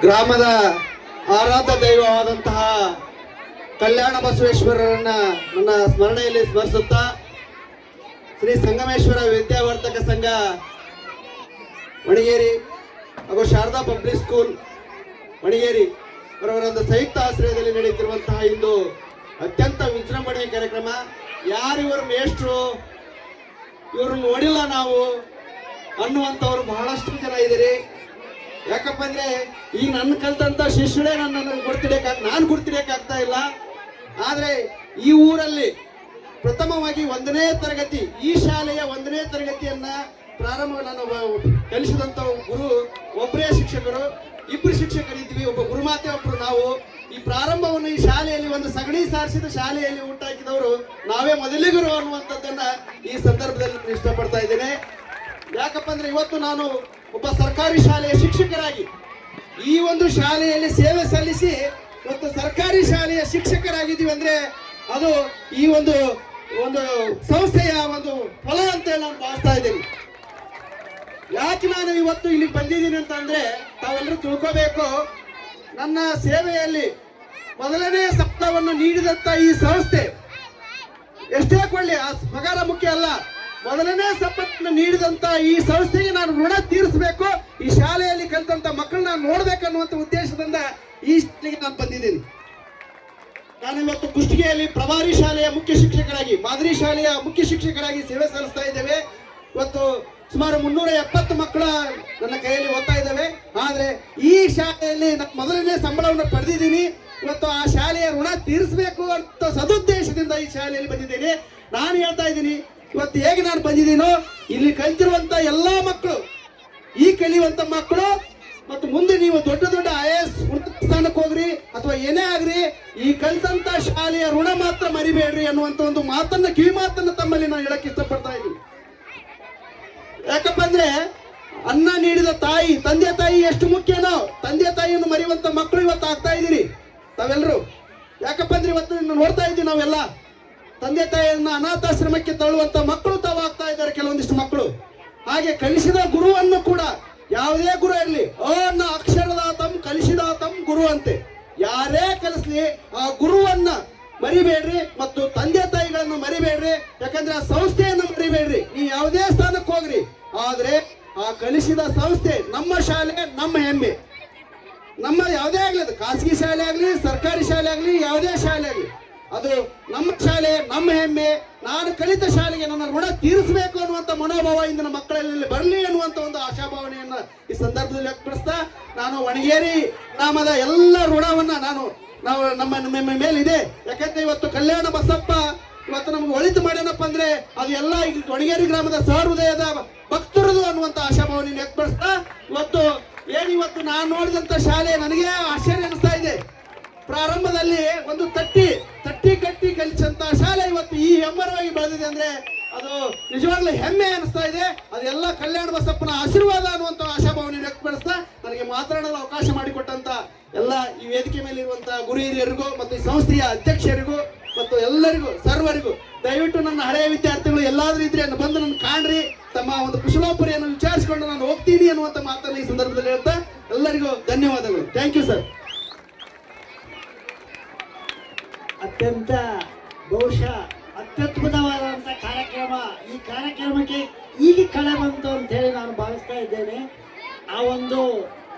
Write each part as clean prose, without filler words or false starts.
ಗ್ರಾಮದ ಆರಾಧ್ಯ ದೈವವಾದಂತಹ ಕಲ್ಯಾಣ ಬಸವೇಶ್ವರರನ್ನ ನನ್ನ ಸ್ಮರಣೆಯಲ್ಲಿ ಸ್ಮರಿಸುತ್ತಾ ಶ್ರೀ ಸಂಗಮೇಶ್ವರ ವಿದ್ಯಾವರ್ಧಕ ಸಂಘ ಮಣಿಗೇರಿ ಹಾಗೂ ಶಾರದಾ ಪಬ್ಲಿಕ್ ಸ್ಕೂಲ್ ಮಣಿಗೇರಿ ಅವರವರೊಂದು ಸಂಯುಕ್ತ ಆಶ್ರಯದಲ್ಲಿ ನಡೆಯುತ್ತಿರುವಂತಹ ಇಂದು ಅತ್ಯಂತ ವಿಜೃಂಭಣೆಯ ಕಾರ್ಯಕ್ರಮ. ಯಾರಿವರು ಮೇಷ್ಟ್ರು, ಇವ್ರನ್ನ ನೋಡಿಲ್ಲ ನಾವು ಅನ್ನುವಂಥವ್ರು ಬಹಳಷ್ಟು ಜನ ಇದ್ದೀರಿ. ಯಾಕಪ್ಪ ಅಂದ್ರೆ ಈಗ ನನ್ನ ಕಲ್ತಂತ ಶಿಷ್ಯರೇ ನನ್ನನ್ನು ನಾನು ಗುರ್ತಿಡಿಯಕ್ಕಾಗ್ತಾ ಇಲ್ಲ. ಆದರೆ ಈ ಊರಲ್ಲಿ ಪ್ರಥಮವಾಗಿ 1ನೇ ತರಗತಿ, ಈ ಶಾಲೆಯ 1ನೇ ತರಗತಿಯನ್ನ ಪ್ರಾರಂಭ ನಾನು ಕಲಿಸಿದಂಥ ಗುರು ಒಬ್ಬರೇ ಶಿಕ್ಷಕರು, ಇಬ್ಬರು ಶಿಕ್ಷಕರಿದ್ವಿ, ಒಬ್ಬ ಗುರುಮಾತೆ, ಒಬ್ಬರು ನಾವು. ಈ ಪ್ರಾರಂಭವನ್ನು ಈ ಶಾಲೆಯಲ್ಲಿ ಒಂದು ಸಗಣಿ ಸಾರಿಸಿದ ಶಾಲೆಯಲ್ಲಿ ಹುಟ್ಟಾಕಿದವರು ನಾವೇ ಮೊದಲಿಗರು ಅನ್ನುವಂಥದ್ದನ್ನ ಈ ಸಂದರ್ಭದಲ್ಲಿ ಇಷ್ಟಪಡ್ತಾ ಇದ್ದೇನೆ. ಯಾಕಪ್ಪ ಅಂದ್ರೆ ಇವತ್ತು ನಾನು ಒಬ್ಬ ಸರ್ಕಾರಿ ಶಾಲೆಯ ಶಿಕ್ಷಕರಾಗಿ ಈ ಒಂದು ಶಾಲೆಯಲ್ಲಿ ಸೇವೆ ಸಲ್ಲಿಸಿ ಇವತ್ತು ಸರ್ಕಾರಿ ಶಾಲೆಯ ಶಿಕ್ಷಕರಾಗಿದ್ದೀವಿ ಅಂದ್ರೆ ಅದು ಈ ಒಂದು ಸಂಸ್ಥೆಯ ಒಂದು ಫಲ ಅಂತ ನಾನು ಭಾವಿಸ್ತಾ ಇದ್ದೀನಿ. ಯಾಕೆ ನಾನು ಇವತ್ತು ಇಲ್ಲಿ ಬಂದಿದ್ದೀನಿ ಅಂತ ಅಂದ್ರೆ ತಾವೆಲ್ಲರೂ ತಿಳ್ಕೋಬೇಕು, ನನ್ನ ಸೇವೆಯಲ್ಲಿ ಮೊದಲನೇ ಸಪ್ತಾಹವನ್ನು ನೀಡಿದಂತ ಈ ಸಂಸ್ಥೆ ಎಷ್ಟೇ ಕೊಳ್ಳಿ, ಆ ಪಗಾರ ಮುಖ್ಯ ಅಲ್ಲ, ಮೊದಲನೇ ಸಪ್ಪನ್ನು ನೀಡಿದಂತ ಈ ಸಂಸ್ಥೆಗೆ ನಾನು ಋಣ ತೀರಿಸಬೇಕು, ಈ ಶಾಲೆಯಲ್ಲಿ ಕಲಿತಂತ ಮಕ್ಕಳನ್ನ ನೋಡ್ಬೇಕನ್ನುವಂತ ಉದ್ದೇಶದಿಂದ ಈ ಶಾಲೆಗೆ ನಾನು ಬಂದಿದ್ದೀನಿ. ನಾನು ಇವತ್ತು ಕುಷ್ಟಗಿಯಲ್ಲಿ ಪ್ರಭಾರಿ ಶಾಲೆಯ ಮುಖ್ಯ ಶಿಕ್ಷಕರಾಗಿ, ಮಾದರಿ ಶಾಲೆಯ ಮುಖ್ಯ ಶಿಕ್ಷಕರಾಗಿ ಸೇವೆ ಸಲ್ಲಿಸ್ತಾ ಇದ್ದೇವೆ. ಇವತ್ತು ಸುಮಾರು 370 ಮಕ್ಕಳ ನನ್ನ ಕೈಯಲ್ಲಿ ಓದ್ತಾ ಇದ್ದಾವೆ. ಆದ್ರೆ ಈ ಶಾಲೆಯಲ್ಲಿ ನಾನು ಮೊದಲನೇ ಸಂಬಳವನ್ನು ಪಡೆದಿದ್ದೀನಿ. ಇವತ್ತು ಆ ಶಾಲೆಯ ಋಣ ತೀರಿಸಬೇಕು ಅಂತ ಸದುದ್ದೇಶದಿಂದ ಈ ಶಾಲೆಯಲ್ಲಿ ಬಂದಿದ್ದೇನೆ. ನಾನು ಹೇಳ್ತಾ ಇದ್ದೀನಿ, ಇವತ್ತು ಹೇಗೆ ನಾನು ಬಂದಿದ್ದೀನೋ ಇಲ್ಲಿ ಕಲಿತಿರುವಂತ ಎಲ್ಲಾ ಮಕ್ಕಳು, ಈ ಕಲಿಯುವಂತ ಮಕ್ಕಳು ಮತ್ತು ಮುಂದೆ ನೀವು ದೊಡ್ಡ ದೊಡ್ಡ IAS ಉನ್ನತ ಸ್ಥಾನಕ್ಕೆ ಹೋಗ್ರಿ ಅಥವಾ ಏನೇ ಆಗ್ರಿ, ಈ ಕಲಿತಂತ ಶಾಲೆಯ ಋಣ ಮಾತ್ರ ಮರಿಬೇಡ್ರಿ ಅನ್ನುವಂತ ಒಂದು ಮಾತನ್ನ, ಕಿವಿ ಮಾತನ್ನ ತಮ್ಮಲ್ಲಿ ನಾನು ಹೇಳಕ್ ಇಷ್ಟಪಡ್ತಾ ಇದ್ದೀನಿ. ಯಾಕಪ್ಪ ಅಂದ್ರೆ ಅನ್ನ ನೀಡಿದ ತಾಯಿ, ತಂದೆ ತಾಯಿ ಎಷ್ಟು ಮುಖ್ಯನೋ, ತಂದೆ ತಾಯಿಯನ್ನು ಮರೆಯುವಂತ ಮಕ್ಕಳು ಇವತ್ತು ಆಗ್ತಾ ಇದ್ದೀರಿ ತಾವೆಲ್ಲರೂ. ಯಾಕಪ್ಪ ಅಂದ್ರೆ ಇವತ್ತು ನೋಡ್ತಾ ಇದ್ದೀವಿ ನಾವೆಲ್ಲ, ತಂದೆ ತಾಯಿಯನ್ನ ಅನಾಥಾಶ್ರಮಕ್ಕೆ ತಳ್ಳುವಂತ ಮಕ್ಕಳು ತಾವು ಆಗ್ತಾ ಇದ್ದಾರೆ ಕೆಲವೊಂದಿಷ್ಟು ಮಕ್ಕಳು. ಹಾಗೆ ಕಲಿಸಿದ ಗುರುವನ್ನು ಕೂಡ, ಯಾವುದೇ ಗುರು ಇರಲಿ, ಅನ್ನ ಅಕ್ಷರದಾತಂ ಕಲಿಸಿದಾತಂ ಗುರು ಅಂತೆ, ಯಾರೇ ಕಲಿಸ್ಲಿ ಆ ಗುರುವನ್ನ ಮರಿಬೇಡ್ರಿ ಮತ್ತು ತಂದೆ ತಾಯಿಗಳನ್ನು ಮರಿಬೇಡ್ರಿ. ಯಾಕಂದ್ರೆ ಆ ಸಂಸ್ಥೆಯನ್ನು ಮರಿಬೇಡ್ರಿ. ನೀವು ಯಾವುದೇ ಸ್ಥಾನಕ್ಕೆ ಹೋಗ್ರಿ, ಆದ್ರೆ ಆ ಕಲಿಸಿದ ಸಂಸ್ಥೆ, ನಮ್ಮ ಶಾಲೆ ನಮ್ಮ ಹೆಮ್ಮೆ. ನಮ್ಮ ಯಾವುದೇ ಆಗ್ಲಿ, ಅದು ಖಾಸಗಿ ಶಾಲೆ ಆಗ್ಲಿ, ಸರ್ಕಾರಿ ಶಾಲೆ ಆಗ್ಲಿ, ಯಾವುದೇ ಶಾಲೆ ಆಗ್ಲಿ, ಅದು ನಮ್ಮ ಶಾಲೆ ನಮ್ಮ ಹೆಮ್ಮೆ. ನಾನು ಕಲಿತ ಶಾಲೆಗೆ ನನ್ನ ಋಣ ತೀರಿಸಬೇಕು ಅನ್ನುವಂಥ ಮನೋಭಾವ ಇಂದಿನ ಮಕ್ಕಳಲ್ಲಿ ಬರಲಿ ಅನ್ನುವಂಥ ಒಂದು ಆಶಾಭಾವನೆಯನ್ನ ಈ ಸಂದರ್ಭದಲ್ಲಿ ವ್ಯಕ್ತಪಡಿಸ್ತಾ, ನಾನು ವಣಗೇರಿ ಗ್ರಾಮದ ಎಲ್ಲ ಋಣವನ್ನ ನಮ್ಮ ಮೇಲೆ ಇದೆ. ಯಾಕಂದ್ರೆ ಇವತ್ತು ಕಲ್ಯಾಣ ಬಸಪ್ಪ ಇವತ್ತು ನಮ್ಗೆ ಒಳಿತು ಮಾಡ್ಯಾನಪ್ಪ ಅಂದ್ರೆ ಅದು ಎಲ್ಲ ಈಗ ವಣಗೇರಿ ಗ್ರಾಮದ ಸಹೃದಯದ ಭಕ್ತರದು ಅನ್ನುವಂಥ ಆಶಾಭಾವನೆಯನ್ನು ವ್ಯಕ್ತಪಡಿಸ್ತಾ, ಇವತ್ತು ನಾನು ನೋಡಿದಂತ ಶಾಲೆ ನನಗೆ ಆಶ್ಚರ್ಯ ಅನಿಸ್ತಾ ಇದೆ. ಪ್ರಾರಂಭದಲ್ಲಿ ಒಂದು ತಟ್ಟಿ ಕಟ್ಟಿ ಕಲಿಸಂತ ಶಾಲೆ ಇವತ್ತು ಈ ಹೆಮ್ಮರವಾಗಿ ಬೆಳೆದಿದೆ ಅಂದ್ರೆ ಅದು ನಿಜವಾಗ್ಲೂ ಹೆಮ್ಮೆ ಅನಿಸ್ತಾ ಇದೆ. ಅದೆಲ್ಲ ಕಲ್ಯಾಣ ಬಸಪ್ಪನ ಆಶೀರ್ವಾದ ಅನ್ನುವಂಥ ಆಶಾಭಾವನೆ ವ್ಯಕ್ತಪಡಿಸ್ತಾ, ನನಗೆ ಮಾತನಾಡಲು ಅವಕಾಶ ಮಾಡಿಕೊಟ್ಟಂತ ಎಲ್ಲ ಈ ವೇದಿಕೆ ಮೇಲೆ ಇರುವಂತಹ ಗುರು ಹಿರಿಯರಿಗೂ ಮತ್ತು ಈ ಸಂಸ್ಥೆಯ ಅಧ್ಯಕ್ಷರಿಗೂ ಮತ್ತು ಎಲ್ಲರಿಗೂ ಸರ್ವರಿಗೂ, ದಯವಿಟ್ಟು ನನ್ನ ಹಳೆಯ ವಿದ್ಯಾರ್ಥಿಗಳು ಎಲ್ಲಾದ್ರೂ ಇದ್ರೆ ಬಂದು ನನ್ನ ಕಾಣ್ರಿ, ತಮ್ಮ ಒಂದು ಕುಶಲೋಪರಿಯನ್ನು ವಿಚಾರಿಸಿಕೊಂಡು ನಾನು ಹೋಗ್ತೀನಿ ಅನ್ನುವಂಥ ಮಾತನ್ನು ಈ ಸಂದರ್ಭದಲ್ಲಿ ಹೇಳ್ತಾ ಎಲ್ಲರಿಗೂ ಧನ್ಯವಾದಗಳು. Thank you sir. ಅತ್ಯಂತ ಬಹುಶಃ ಅತ್ಯದ್ಭುತವಾದಂಥ ಕಾರ್ಯಕ್ರಮ. ಈ ಕಾರ್ಯಕ್ರಮಕ್ಕೆ ಈಗ ಕಳೆ ಬಂತು ಅಂತ ಹೇಳಿ ನಾನು ಭಾವಿಸ್ತಾ ಇದ್ದೇನೆ. ಆ ಒಂದು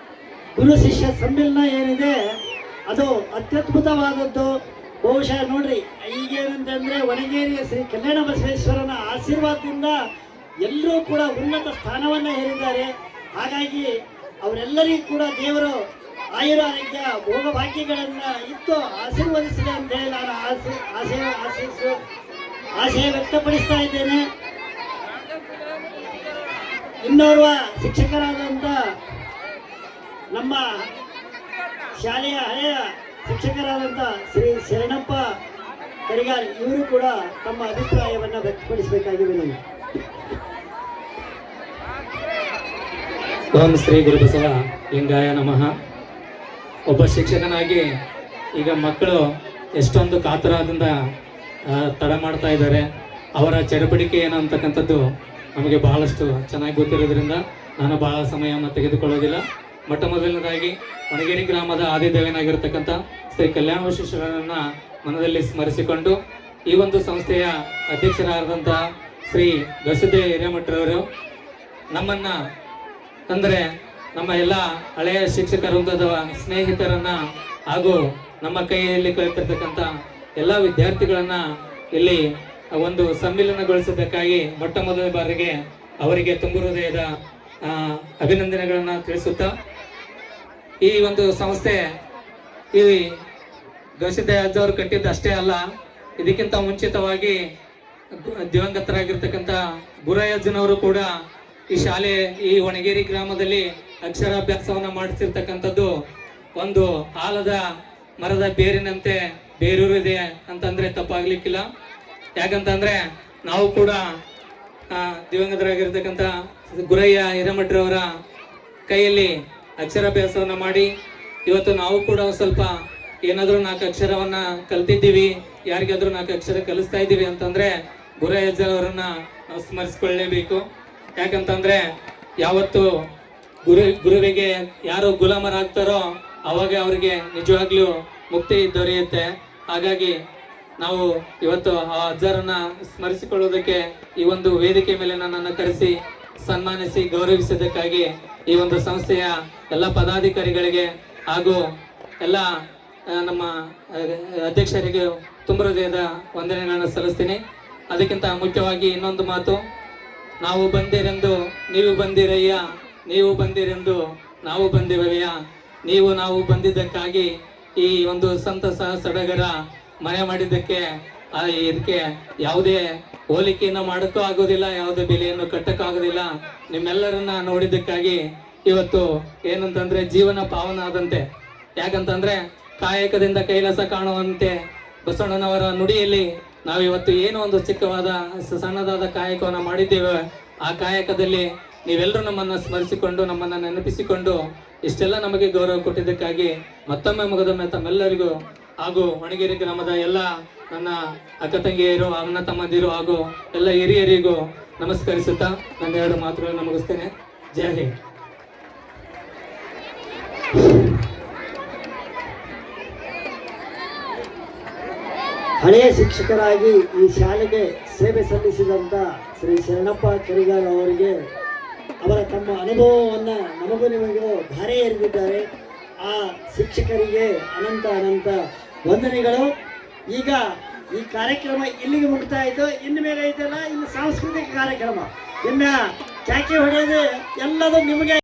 ಗುರು ಶಿಷ್ಯ ಸಮ್ಮಿಲನ ಏನಿದೆ ಅದು ಅತ್ಯದ್ಭುತವಾದದ್ದು. ಬಹುಶಃ ನೋಡ್ರಿ, ಈಗೇನಂತಂದ್ರೆ ವಣಗೇರಿಯ ಶ್ರೀ ಕಲ್ಯಾಣ ಬಸವೇಶ್ವರನ ಆಶೀರ್ವಾದದಿಂದ ಎಲ್ಲರೂ ಕೂಡ ಉನ್ನತ ಸ್ಥಾನವನ್ನು ಹೇರಿದ್ದಾರೆ. ಹಾಗಾಗಿ ಅವರೆಲ್ಲರಿಗೂ ಕೂಡ ದೇವರು ಆಯುರಾರೋಗ್ಯ ಭೋಗ ಭಾಗ್ಯಗಳನ್ನ ಇತ್ತು ಆಶೀರ್ವದಿಸಿದೆ ಅಂತ ಹೇಳಿ ನಾನು ಆಶಯ ವ್ಯಕ್ತಪಡಿಸ್ತಾ ಇದ್ದೇನೆ. ಇನ್ನೋರ್ವ ಶಿಕ್ಷಕರಾದಂಥ ನಮ್ಮ ಶಾಲೆಯ ಹಳೆಯ ಶಿಕ್ಷಕರಾದಂಥ ಶ್ರೀ ಶರಣಪ್ಪ ಕರಿಗಾಲ್, ಇವರು ಕೂಡ ತಮ್ಮ ಅಭಿಪ್ರಾಯವನ್ನು ವ್ಯಕ್ತಪಡಿಸಬೇಕಾಗಿ ವಿನಂತಿ. ಓಂ ಶ್ರೀ ಗುರುಬಸವ ಲಿಂಗಾಯ ನಮಃ. ಒಬ್ಬ ಶಿಕ್ಷಕನಾಗಿ ಈಗ ಮಕ್ಕಳು ಎಷ್ಟೊಂದು ಕಾತುರದಿಂದ ತಡ ಮಾಡ್ತಾ ಇದ್ದಾರೆ. ಅವರ ಚಡಪಡಿಕೆ ಏನು ಅಂತಕ್ಕಂಥದ್ದು ನಮಗೆ ಬಹಳಷ್ಟು ಚೆನ್ನಾಗಿ ಗೊತ್ತಿರೋದ್ರಿಂದ ನಾನು ಬಹಳ ಸಮಯವನ್ನು ತೆಗೆದುಕೊಳ್ಳೋದಿಲ್ಲ. ಮೊಟ್ಟ ಮೊದಲನೇದಾಗಿ ವಣಗೇರಿ ಗ್ರಾಮದ ಆದಿದೇವನಾಗಿರ್ತಕ್ಕಂಥ ಶ್ರೀ ಕಲ್ಯಾಣ ವಶಿಷ್ಠರನ್ನ ಮನದಲ್ಲಿ ಸ್ಮರಿಸಿಕೊಂಡು ಈ ಒಂದು ಸಂಸ್ಥೆಯ ಅಧ್ಯಕ್ಷರಾದಂತಹ ಶ್ರೀ ಗವಿಸಿದ್ದೇಶ್ವರ ಹಿರೇಮಠರವರು ನಮ್ಮನ್ನ ಅಂದರೆ ನಮ್ಮ ಎಲ್ಲ ಹಳೆಯ ಶಿಕ್ಷಕ ವೃಂದದ ಸ್ನೇಹಿತರನ್ನ ಹಾಗೂ ನಮ್ಮ ಕೈಯಲ್ಲಿ ಕಲಿತಿರ್ತಕ್ಕಂಥ ಎಲ್ಲ ವಿದ್ಯಾರ್ಥಿಗಳನ್ನ ಇಲ್ಲಿ ಒಂದು ಸಮ್ಮಿಲನಗೊಳಿಸಿದ್ದಕ್ಕಾಗಿ ಮೊಟ್ಟ ಮೊದಲ ಬಾರಿಗೆ ಅವರಿಗೆ ತುಂಬು ಹೃದಯದ ಅಭಿನಂದನೆಗಳನ್ನು ತಿಳಿಸುತ್ತಾ ಈ ಒಂದು ಸಂಸ್ಥೆ ಈ ಗವಿಸಿದ್ದೇಶ್ವರ ಅಜ್ಜವರು ಕಟ್ಟಿದ್ದು ಅಷ್ಟೇ ಅಲ್ಲ, ಇದಕ್ಕಿಂತ ಮುಂಚಿತವಾಗಿ ದಿವಂಗತರಾಗಿರ್ತಕ್ಕಂಥ ಗುರಯ್ಯಜ್ಜನವರು ಕೂಡ ಈ ಶಾಲೆ ಈ ವಣಗೇರಿ ಗ್ರಾಮದಲ್ಲಿ ಅಕ್ಷರಾಭ್ಯಾಸವನ್ನು ಮಾಡಿಸಿರ್ತಕ್ಕಂಥದ್ದು ಒಂದು ಆಲದ ಮರದ ಬೇರಿನಂತೆ ಬೇರೂರಿದೆ ಅಂತಂದ್ರೆ ತಪ್ಪಾಗ್ಲಿಕ್ಕಿಲ್ಲ. ಯಾಕಂತಂದ್ರೆ ನಾವು ಕೂಡ ದಿವಂಗತರಾಗಿರ್ತಕ್ಕಂಥ ಗುರಯ್ಯ ಹಿರೇಮಠರವರ ಕೈಯಲ್ಲಿ ಅಕ್ಷರಾಭ್ಯಾಸವನ್ನು ಮಾಡಿ ಇವತ್ತು ನಾವು ಕೂಡ ಸ್ವಲ್ಪ ಏನಾದರೂ 4 ಅಕ್ಷರವನ್ನ ಕಲ್ತಿದ್ದೀವಿ, ಯಾರಿಗಾದ್ರೂ 4 ಅಕ್ಷರ ಕಲಿಸ್ತಾ ಇದ್ದೀವಿ ಅಂತಂದ್ರೆ ಗುರಯ್ಯಜ್ಜವರನ್ನ ನಾವು ಸ್ಮರಿಸ್ಕೊಳ್ಳೇಬೇಕು. ಯಾಕಂತಂದ್ರೆ ಯಾವತ್ತು ಗುರುವಿಗೆ ಯಾರು ಗುಲಾಮರಾಗ್ತಾರೋ ಅವಾಗ ಅವರಿಗೆ ನಿಜವಾಗ್ಲೂ ಮುಕ್ತಿ ದೊರೆಯುತ್ತೆ. ಹಾಗಾಗಿ ನಾವು ಇವತ್ತು ಆ ಅಜ್ಜರನ್ನ ಸ್ಮರಿಸಿಕೊಳ್ಳುವುದಕ್ಕೆ ಈ ಒಂದು ವೇದಿಕೆ ಮೇಲೆ ನನ್ನನ್ನು ಕರೆಸಿ ಸನ್ಮಾನಿಸಿ ಗೌರವಿಸಿದ್ದಕ್ಕಾಗಿ ಈ ಒಂದು ಸಂಸ್ಥೆಯ ಎಲ್ಲ ಪದಾಧಿಕಾರಿಗಳಿಗೆ ಹಾಗೂ ಎಲ್ಲ ನಮ್ಮ ಅಧ್ಯಕ್ಷರಿಗೆ ತುಂಬ ಹೃದಯದ ವಂದನೆಗಳನ್ನು ಸಲ್ಲಿಸ್ತೀನಿ. ಅದಕ್ಕಿಂತ ಮುಖ್ಯವಾಗಿ ಇನ್ನೊಂದು ಮಾತು, ನಾವು ಬಂದಿರೆಂದು ನೀವು ಬಂದಿರಯ್ಯ, ನೀವು ಬಂದಿರೆಂದು ನಾವು ಬಂದಿವಯ್ಯ. ನಾವು ಬಂದಿದ್ದಕ್ಕಾಗಿ ಈ ಒಂದು ಸಂತಸ ಸಡಗರ ಮನೆ ಮಾಡಿದ್ದಕ್ಕೆ ಇದಕ್ಕೆ ಯಾವುದೇ ಹೋಲಿಕೆಯನ್ನು ಮಾಡೋಕ್ಕೂ ಆಗೋದಿಲ್ಲ, ಯಾವುದೇ ಬೆಲೆಯನ್ನು ಕಟ್ಟಕ್ಕಾಗೋದಿಲ್ಲ. ನಿಮ್ಮೆಲ್ಲರನ್ನ ನೋಡಿದ್ದಕ್ಕಾಗಿ ಇವತ್ತು ಏನಂತಂದ್ರೆ ಜೀವನ ಪಾವನ ಆದಂತೆ. ಯಾಕಂತಂದ್ರೆ ಕಾಯಕದಿಂದ ಕೈಲಾಸ ಕಾಣುವಂತೆ ಬಸವಣ್ಣನವರ ನುಡಿಯಲ್ಲಿ ನಾವಿವತ್ತು ಏನೋ ಒಂದು ಚಿಕ್ಕವಾದ ಸಣ್ಣದಾದ ಕಾಯಕವನ್ನು ಮಾಡಿದ್ದೇವೆ. ಆ ಕಾಯಕದಲ್ಲಿ ನೀವೆಲ್ಲರೂ ನಮ್ಮನ್ನು ಸ್ಮರಿಸಿಕೊಂಡು ನಮ್ಮನ್ನು ನೆನಪಿಸಿಕೊಂಡು ಇಷ್ಟೆಲ್ಲ ನಮಗೆ ಗೌರವ ಕೊಟ್ಟಿದ್ದಕ್ಕಾಗಿ ಮತ್ತೊಮ್ಮೆ ಮುಗದೊಮ್ಮೆ ತಮ್ಮೆಲ್ಲರಿಗೂ ಹಾಗೂ ವಣಗೇರಿ ಗ್ರಾಮದ ಎಲ್ಲ ನನ್ನ ಅಕ್ಕ ತಂಗಿಯರು ಅಣ್ಣ ತಮ್ಮಂದಿರು ಹಾಗೂ ಎಲ್ಲ ಹಿರಿಯರಿಗೂ ನಮಸ್ಕರಿಸುತ್ತಾ ನನ್ನ 2 ಮಾತುಗಳನ್ನು ಮುಗಿಸ್ತೇನೆ. ಜೈ ಹಿಂದ್. ಹಳೆಯ ಶಿಕ್ಷಕರಾಗಿ ಈ ಶಾಲೆಗೆ ಸೇವೆ ಸಲ್ಲಿಸಿದಂಥ ಶ್ರೀ ಶರಣಪ್ಪ ಕರಿಗಾರ ಅವರಿಗೆ ಅವರ ತಮ್ಮ ಅನುಭವವನ್ನು ನಮಗೂ ನಿಮಗೂ ಧಾರೆ ಎರೆದಿದ್ದಾರೆ. ಆ ಶಿಕ್ಷಕರಿಗೆ ಅನಂತ ಅನಂತ ವಂದನೆಗಳು. ಈಗ ಈ ಕಾರ್ಯಕ್ರಮ ಇಲ್ಲಿಗೆ ಮುಗ್ತಾ ಇತ್ತು. ಇನ್ನು ಮೇಲೆ ಐತಲ್ಲ ಇನ್ನು ಸಾಂಸ್ಕೃತಿಕ ಕಾರ್ಯಕ್ರಮ, ಇನ್ನು ಚಾಕಿ ಹೊಡೆಯೋದು ಎಲ್ಲದೂ ನಿಮಗೆ